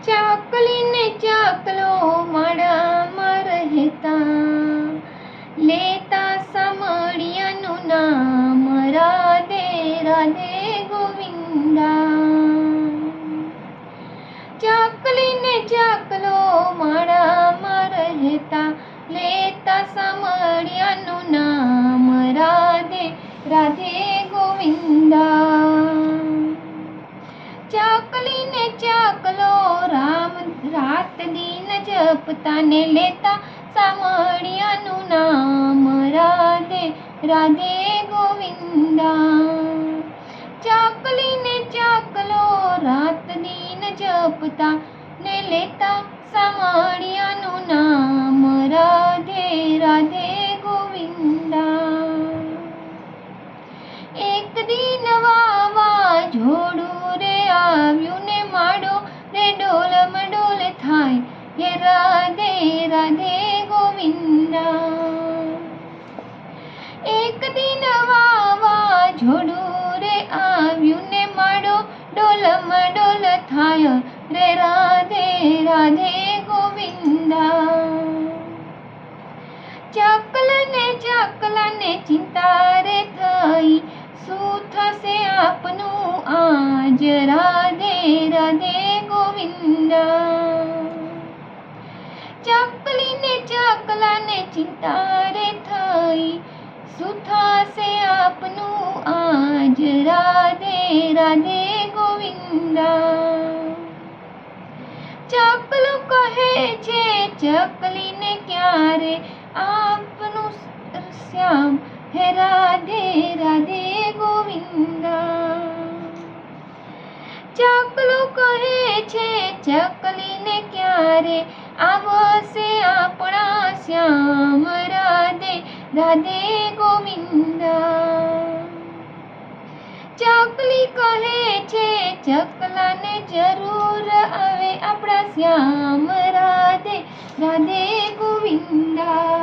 ચાકલી ને ચાકલો માળામાં રહેતા, લેતા સામળિયાનું નામ રાધે રાધે ગોવિંદા. ચાકલી ને ચાકલો માળામાં રહેતા, લેતા સામળિયાનું નામ રાધે રાધે ગોવિંદા. ચાકલી ને ચાકલો રામ રાત દિન જપતા ને લેતા સામળિયાનું નામ રાધે રાધે ગોવિંદા. ચાકલી ને ચાકલો રાત દિન જપતા ને લેતા સામળિયાનું નામ રાધે રાધે ગોવિંદા. એક દિન વાવાઝોડું રે આવ્યું ને માડો રે ડોલમ ડોલ થાય, હે રાધે રાધે ગોવિંદા. એક દિન વાવાઝોડું રે આવ્યું ને માડો ડોલમ ડોલ થાય, રે રાધે રાધે ગોવિંદા. ચાકલાને ચિંતા રે થઈ, શું થશે આપનું આજ રાધે રાધે ગોવિંદા. ચાકલાને ચિંતા રે થઈ, શું થશે આપનું આજ રાધે રાધે ગોવિંદા. ચાકલો કહે છે ચકલીને ક્યારે આપનું શ્યામ, હે રાધે રાધે ગોવિંદા. ચાકલો કહે છે ચકલીને ક્યારે આવશે આપણા શ્યામ, રાધે રાધે ગોવિંદા. ચકલી કહે છે ચકલાને જરૂર આવે આપણા શ્યામ, રાધે રાધે ગોવિંદા.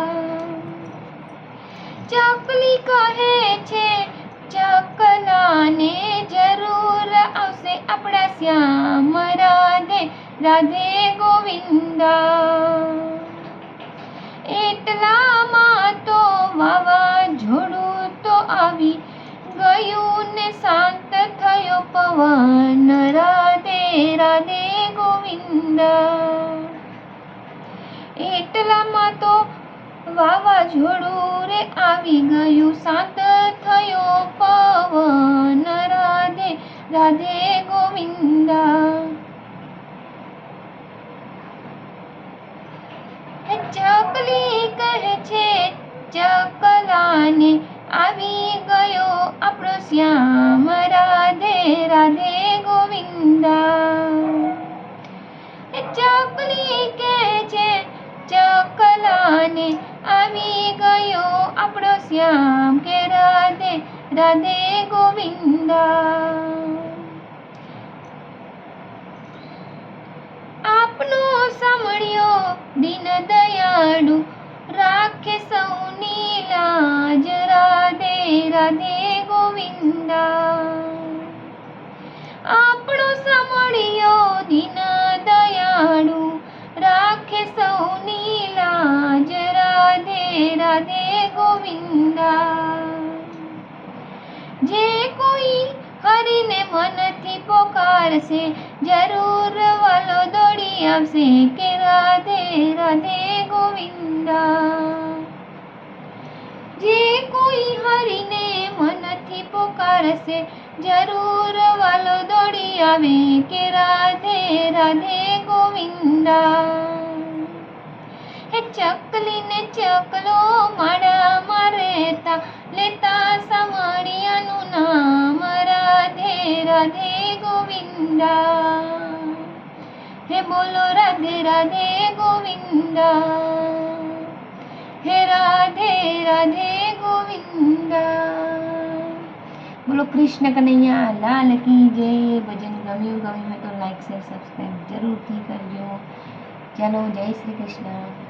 ચકલી કહે છે ચકલાને જરૂર આવશે આપણા શ્યામ, રાધે રાધે ગોવિંદા. એટલામાં તો વાવાઝોડું તો આવી ગયું ને શાંત થયો પવન, રાધે રાધે ગોવિંદા. એટલામાં તો વાવાઝોડું રે આવી ગયું, શાંત થયો પવન, રાધે રાધે ગોવિંદા. ચકલી કહે છે ચકલાને આવી ગયો આપણો શ્યામ, રાધે રાધે ગોવિંદા. ચકલી કહે છે ચકલાને આવી ગયો આપણો શ્યામ, કે રાધે રાધે ગોવિંદા. આપનો સાંભળ્યો દીન દયાળુ રાખે સૌની લાજ, રાધે રાધે ગોવિંદા. આપણો સાંભળ્યો દીન દયાળુ રાખે સૌની લાજ, રાધે રાધે ગોવિંદા. જે કોઈ હરિને મનથી પોકારશે જરૂર વાલો દોડી આવશે, કે રાધે રાધે ગોવિંદા. જે કોઈ હરિને મનથી પોકારશે જરૂર વાલો દોડી આવે, કે રાધે રાધે ગોવિંદા. હે ચકલીને ચકલો માળામાં રહેતા, લેતા સામળિયાનું નામ, રાધે રાધે ગોવિંદા. હે બોલો રાધે રાધે ગોવિંદા, હે રાધે રાધે ગોવિંદા. બોલો કૃષ્ણ કનૈયા લાલ કી જય. ભજન ગમ્યું હોય તો લાઈક શેર સબસ્ક્રાઈબ જરૂરથી કરજો. ચાલો, જય શ્રી કૃષ્ણ.